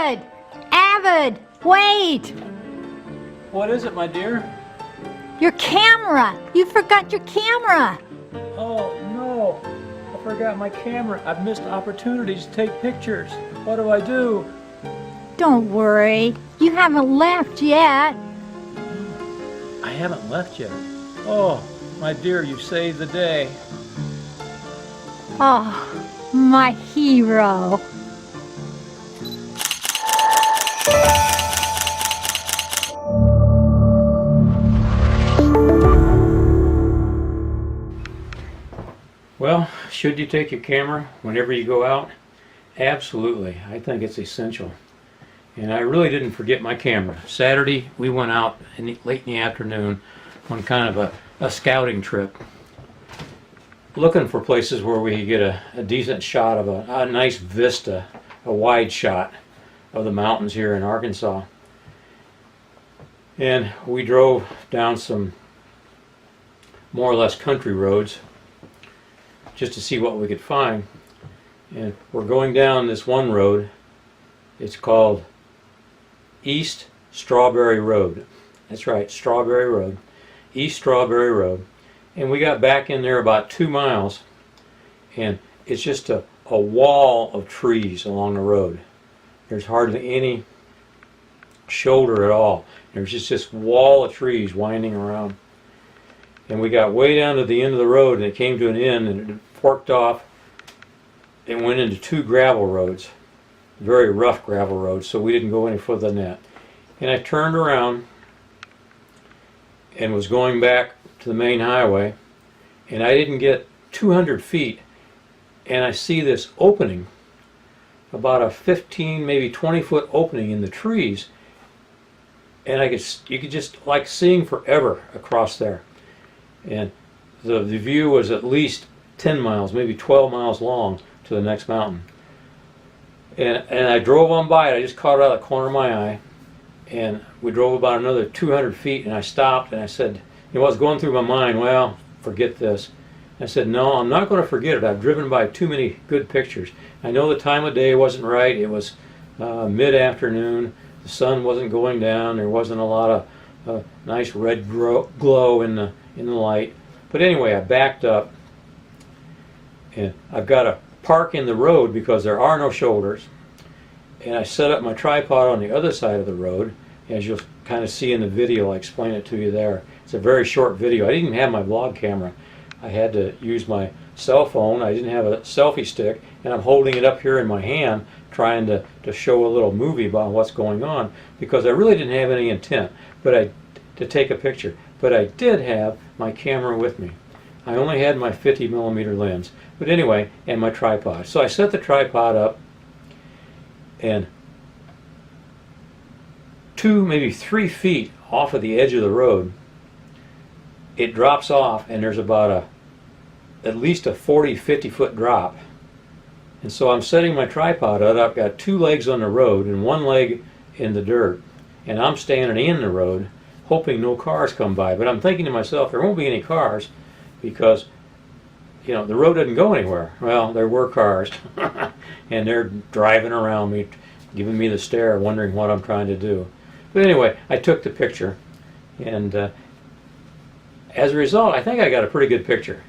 Avid! Avid! Wait! What is it, my dear? Your camera! You forgot your camera! Oh, no. I forgot my camera. I've missed opportunities to take pictures. What do I do? Don't worry. You haven't left yet. I haven't left yet. Oh, my dear, you saved the day. Oh, my hero. Well, should you take your camera whenever you go out? Absolutely. I think it's essential. And I really didn't forget my camera. Saturday, we went out late in the afternoon on kind of a scouting trip, looking for places where we could get a decent shot of a nice vista, a wide shot of the mountains here in Arkansas. And we drove down some more or less country roads just to see what we could find. And we're going down this one road. It's called East Strawberry Road. That's right, Strawberry Road. East Strawberry Road. And we got back in there about 2 miles, and it's just a wall of trees along the road. There's hardly any shoulder at all. There's just this wall of trees winding around. And we got way down to the end of the road, and it came to an end, and it forked off and went into 2 gravel roads, very rough gravel roads, so we didn't go any further than that. And I turned around and was going back to the main highway, and I didn't get 200 feet, and I see this opening, about a 15, maybe 20-foot opening in the trees, and you could just like seeing forever across there. And the view was at least 10 miles, maybe 12 miles long to the next mountain. And I drove on by it. I just caught it out of the corner of my eye. And we drove about another 200 feet, and I stopped, and I said, you know, what was going through my mind? Well, forget this. I said, no, I'm not going to forget it. I've driven by too many good pictures. I know the time of day wasn't right. It was mid-afternoon. The sun wasn't going down. There wasn't a lot of nice red glow in the light. But anyway, I backed up, and I've got to park in the road because there are no shoulders, and I set up my tripod on the other side of the road, as you'll kind of see in the video. I'll explain it to you there. It's a very short video. I didn't even have my vlog camera. I had to use my cell phone. I didn't have a selfie stick, and I'm holding it up here in my hand trying to show a little movie about what's going on, because I really didn't have any intent to take a picture. But I did have my camera with me. I only had my 50mm lens. But anyway, and my tripod. So I set the tripod up, and 2, maybe 3 feet off of the edge of the road, it drops off, and there's about at least a 40-50 foot drop. And so I'm setting my tripod up. I've got 2 legs on the road and 1 leg in the dirt, and I'm standing in the road hoping no cars come by. But I'm thinking to myself, there won't be any cars because, you know, the road doesn't go anywhere. Well, there were cars, and they're driving around me, giving me the stare, wondering what I'm trying to do. But anyway, I took the picture, and as a result, I think I got a pretty good picture.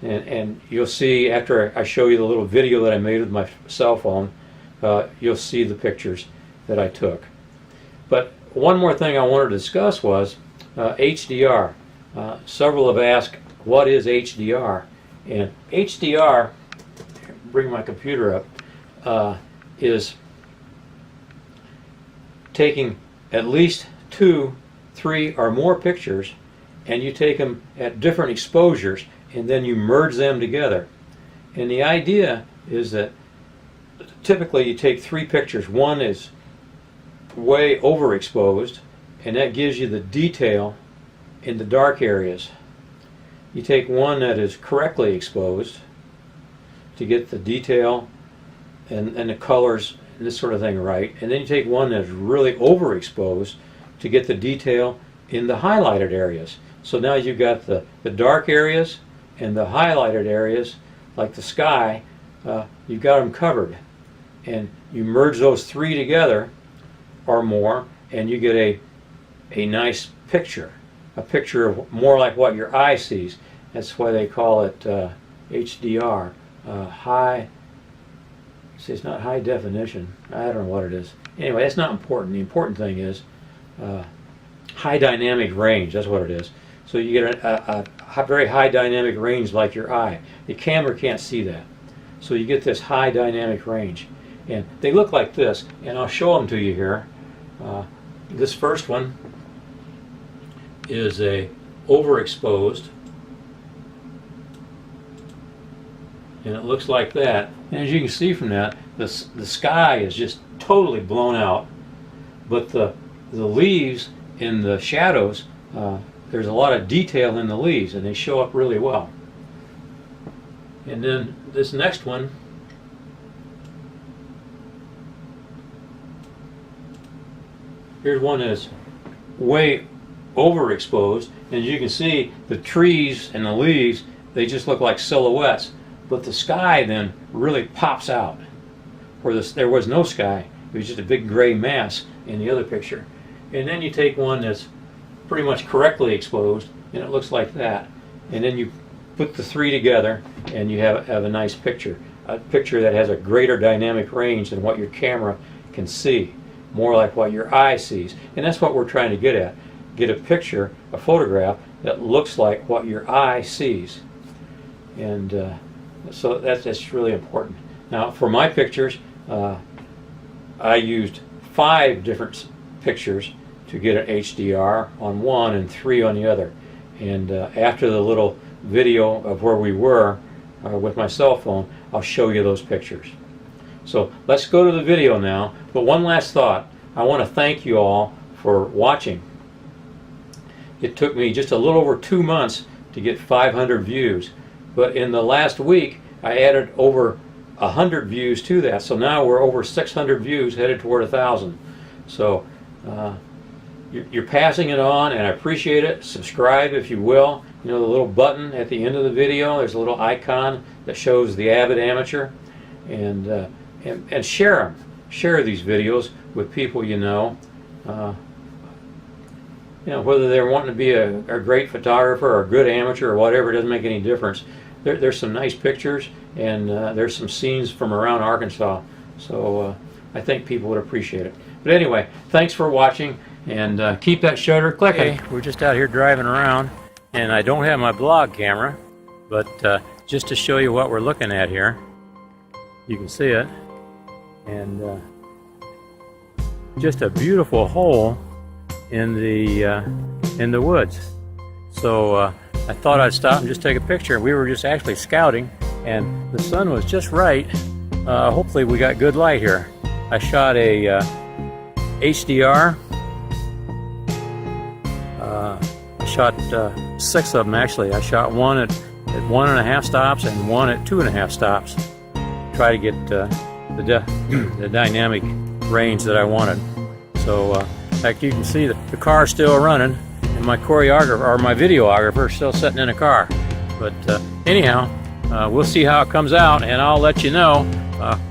And you'll see after I show you the little video that I made with my cell phone, you'll see the pictures that I took. But one more thing I wanted to discuss was HDR. Several have asked, what is HDR? And HDR, bring my computer up, is taking at least 2, 3, or more pictures, and you take them at different exposures, and then you merge them together. And the idea is that typically you take 3 pictures. One is way overexposed, and that gives you the detail in the dark areas. You take one that is correctly exposed to get the detail and the colors and this sort of thing right, and then you take one that's really overexposed to get the detail in the highlighted areas. So now you've got the dark areas and the highlighted areas, like the sky, you've got them covered. and you merge those three together or more, and you get a nice picture, a picture of more like what your eye sees. That's why they call it HDR, high. See, it's not high definition. I don't know what it is. Anyway, that's not important. The important thing is high dynamic range. That's what it is. So you get a very high dynamic range like your eye. The camera can't see that. So you get this high dynamic range. And they look like this, and I'll show them to you here. This first one is a overexposed, and it looks like that. And as you can see from that, the sky is just totally blown out, but the leaves in the shadows, there's a lot of detail in the leaves, and they show up really well. And then this next one, here's one that's way overexposed, and as you can see, the trees and the leaves, they just look like silhouettes, but the sky then really pops out. Where there was no sky, it was just a big gray mass in the other picture. And then you take one that's pretty much correctly exposed, and it looks like that, and then you put the three together and you have a nice picture, a picture that has a greater dynamic range than what your camera can see, more like what your eye sees. And that's what we're trying to get at. Get a picture, a photograph that looks like what your eye sees. And so that's really important. Now for my pictures, I used 5 different pictures to get an HDR on one and 3 on the other. And after the little video of where we were with my cell phone, I'll show you those pictures. So let's go to the video now. But one last thought. I want to thank you all for watching. It took me just a little over 2 months to get 500 views. But in the last week, I added over 100 views to that. So now we're over 600 views, headed toward 1,000. So you're passing it on, and I appreciate it. Subscribe if you will. You know, the little button at the end of the video, there's a little icon that shows the Avid Amateur. And share them. Share these videos with people you know. You know, whether they're wanting to be a great photographer or a good amateur or whatever, it doesn't make any difference. There's some nice pictures, and there's some scenes from around Arkansas. So I think people would appreciate it. But anyway, thanks for watching, and keep that shutter clicking. Okay, we're just out here driving around, and I don't have my blog camera, but just to show you what we're looking at here, you can see it, and just a beautiful hole in the woods. So I thought I'd stop and just take a picture. We were just actually scouting, and the sun was just right. Hopefully we got good light here. I shot a HDR. I shot 6 of them actually. I shot one at 1.5 stops and one at 2.5 stops. Try to get the dynamic range that I wanted. So like you can see, the car's still running, and my choreographer or my videographer is still sitting in a car. But anyhow, we'll see how it comes out, and I'll let you know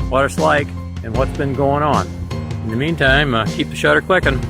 what it's like and what's been going on. In the meantime, keep the shutter clicking.